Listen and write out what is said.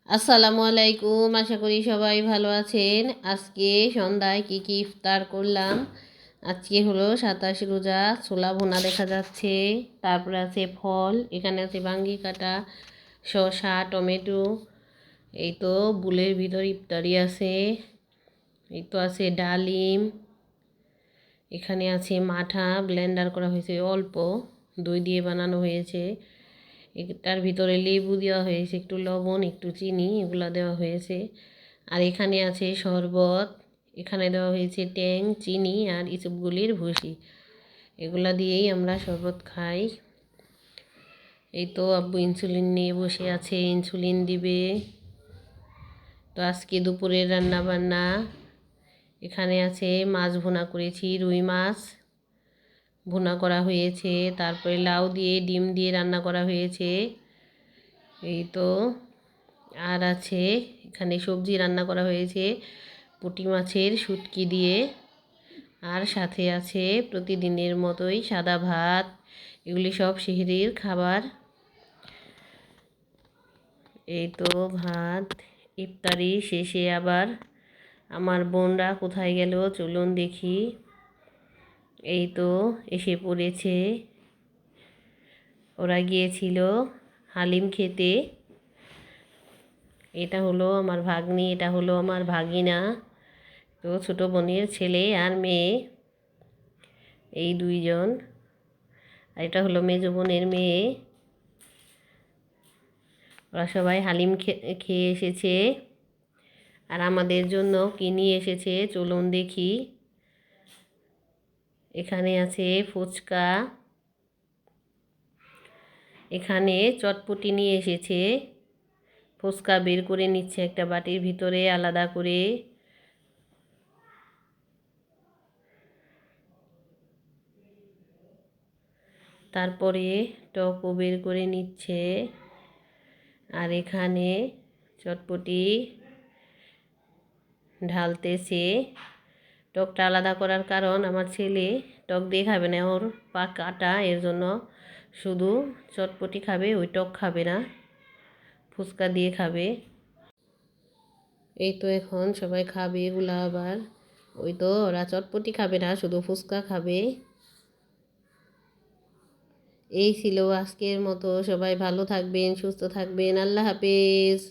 আসসালামু আলাইকুম, আশা করি সবাই ভালো আছেন। আজকে সন্ধ্যায় কি কি ইফতার করলাম। আজকে হলো 27 রোজা। ছোলা ভুনা দেখা যাচ্ছে, তারপরে আছে ফল, এখানে আছে বাঙ্গি কাটা, শসা, টমেটো। এই তো বুলের ভিতর ইফতারি আছে। এই তো আছে ডালিম, এখানে আছে মাঠা, ব্লেন্ডার করা হয়েছে অল্প, দই দিয়ে বানানো হয়েছে। এটার ভিতরে লেবু দেওয়া হয়েছে, একটু লবণ, একটু চিনি, এগুলো দেওয়া হয়েছে। আর এখানে আছে শরবত, এখানে দেওয়া হয়েছে ট্যাং, চিনি আর ইসবগুলির ভুসি। এগুলা দিয়েই আমরা শরবত খাই। এই তো আব্বু ইনসুলিন নিয়ে বসে আছে, ইনসুলিন দিবে। তো আজকে দুপুরের রান্না বান্না, এখানে আছে মাছ ভুনা করেছি, রুই মাছ ভুনা করা হয়েছে, তারপরে লাউ দিয়ে ডিম দিয়ে রান্না করা হয়েছে। এই তো আর আছে এখানে সবজি রান্না করা হয়েছে পুঁটি মাছের শুটকি দিয়ে, আর সাথে আছে প্রতিদিনের মতোই সাদা ভাত। এগুলি সব সেহরির খাবার। এই তো ভাত, ইফতারি শেষে আবার আমার বোনরা কোথায় গেল চলুন দেখি। এই তো এসে পড়েছে, ওরা গিয়েছিল হালিম খেতে। এটা হলো আমার ভাগ্নি, এটা হলো আমার ভাগিনা। তো ছোটো বোনের ছেলে আর মেয়ে, এই দুইজন। আর এটা হলো মেজো বোনের মেয়ে। ওরা সবাই হালিম খেয়ে এসেছে, আর আমাদের জন্য কি নিয়ে এসেছে চলুন দেখি। এখানে আছে ফুচকা, এখানে চটপটি নিয়ে এসেছে। ফুচকা বের করে নিচ্ছে একটা বাটির ভিতরে আলাদা করে। তারপরে টকও বের করে নিচ্ছে। আর এখানে চটপটি ঢালতেছে। টকটা আলাদা করার কারণ আমার ছেলে টক দিয়ে খাবে না, ওর পা কাটা, এর জন্য শুধু চটপটি খাবে, ওই টক খাবে না, ফুচকা দিয়ে খাবে। এই তো এখন সবাই খাবে এগুলো আবার। ওই তো ওরা চটপটি খাবে না, শুধু ফুচকা খাবে। এই ছিল আজকের মতো, সবাই ভালো থাকবেন, সুস্থ থাকবেন, আল্লাহ হাফেজ।